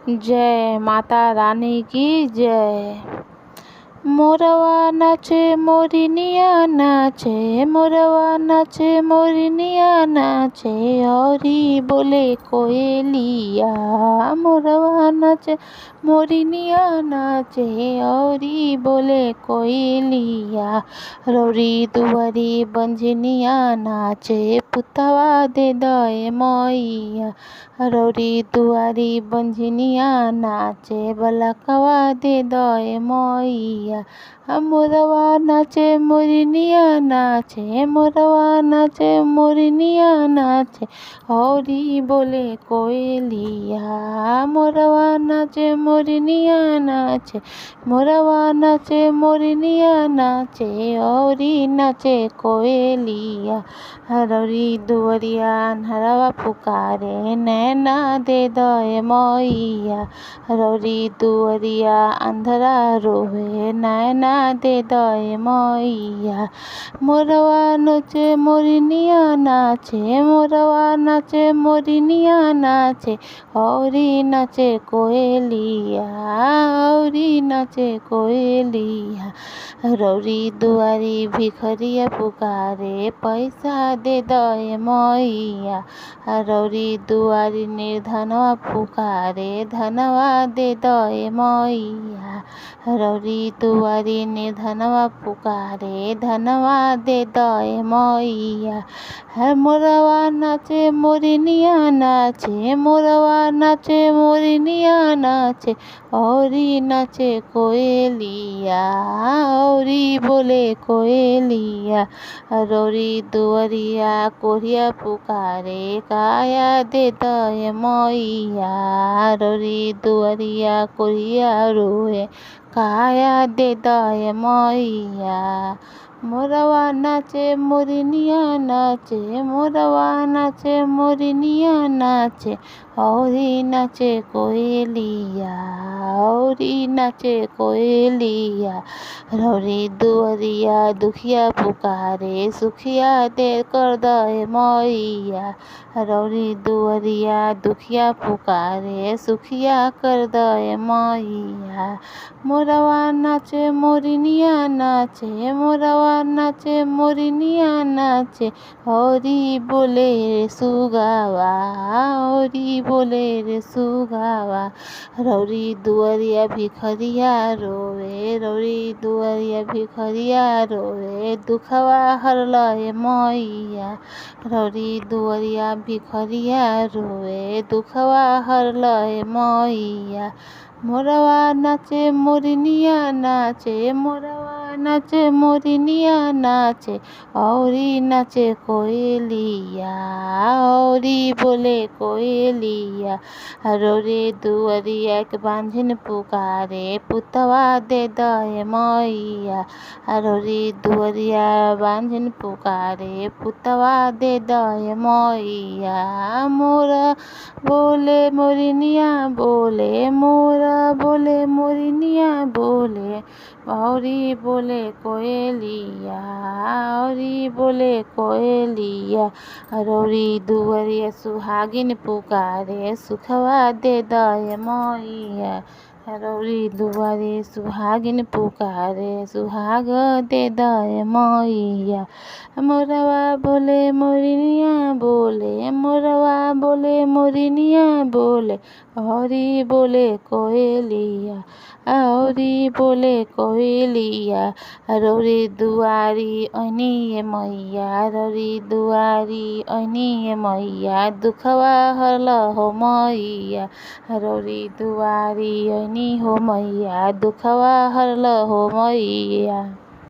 जय माता रानी की जय। मोरवा नाचे मोरनिया नाचे, मोरवा नाचे मोरनिया नाचे, औरी बोले कोयलिया। मोरवा नाचे मोरनिया नाचे, औरी बोले कोयलिया। रौरी दुआरी बंझनिया नाचे, पुतवा दे दए मैया। रौरी दुआरी बंझनिया नाचे, बलकवा दे दए मैया। मोरवा नाचे मोरनिया नाचे, मोरवा नाचे मोरनिया नाचे, औरी बोले कोयलिया। मोरवा नाचे मोरनिया नाचे, मोरवा नाचे मोरनिया नाचे, औरी नाचे कोयलिया। रौरी दुआरिया अन्हरवा पुकारे, नैना दे दए मैया। रौरी दुआरिया अंधरा रोवे, नैना दे दए मैया। मोरवा नाचे मोरनिया नाचे, मोरवा नाचे मोरनिया नाचे, औरी नाचे कोयलिया, औरी नाचे कोयलिया। रौरी दुआरी भिखरिया पुकारे, पैसा दे दए मैया। रौरी दुआरी निर्धनवा पुकारे, धनवा दे दए मैया। रौरी दुआरी निर्धनवा पुकारे, धनवा दे दए मैया। मोरवा नाचे मोरनिया नाचे, मोरवा नाचे मोरनिया नाचे, औरी नाचे कोयलिया, औरी बोले कोयलिया। रौरी दुआरिया कोढ़िया पुकारे, काया दे दए मैया। रौरी दुआरिया कोढ़िया रोए, काया दे दए मैया। मोरवा नाचे मोरनिया नाचे, मोरवा नाचे मोरनिया नाचे, औरी नाचे कोयलिया, औरी नाचे कोयलिया। रौरी दुआरिया दुखिया पुकारे, सुखिया दे कर दए मैया। रौरी दुआरिया दुखिया पुकारे, सुखिया कर दए मैया। मोरवा नाचे मोरनिया नाचे, मोरवा नाचे मोरनिया नाचे, औरी बोले रे सुगावा, औरी बोले रे सुगावा। रौरी दुआरिया भिखरिया रोवे, रौरी दुआरिया भिखरिया रोवे, दुखवा हरलए मैया। रौरी दुआरिया भिखरिया रोवे, दुखवा हरलए मैया। मोरवा नाचे मोरनिया नाचे, मोरवा नाचे मोरनिया नाचे, औरी नाचे कोयलिया, औरी बोले कोयलिया। रौरी दुआरिया के बांझिन पुकारे, पुतवा दे दए मैया। रौरी दुआरिया बांझिन पुकारे, पुतवा दे दए मैया। मोरा बोले मोरनिया बोले, मोरा बोले मोरनिया बोले, औरी बोले कोयलिया, औरी बोले कोयलिया। रौरी दुआरिया सुहागिन पुकारे, सुखवा दे दए मैया। रौरी दुआरी सुहागिन पुकारे, सुहाग दे दए मैया। मोरवा बोले मोरनिया बोले, मोरवा बोले मोरनिया बोले, औरी बोले कोयलिया, औरी बोले कोयलिया। रौरी दुआरी ऐनी मैया, रौरी दुआरी ऐनी मैया, दुखवा हरलहो मैया। रौरी दुआरी ऐनी हो मैया, दुखवा हरलहो मैया।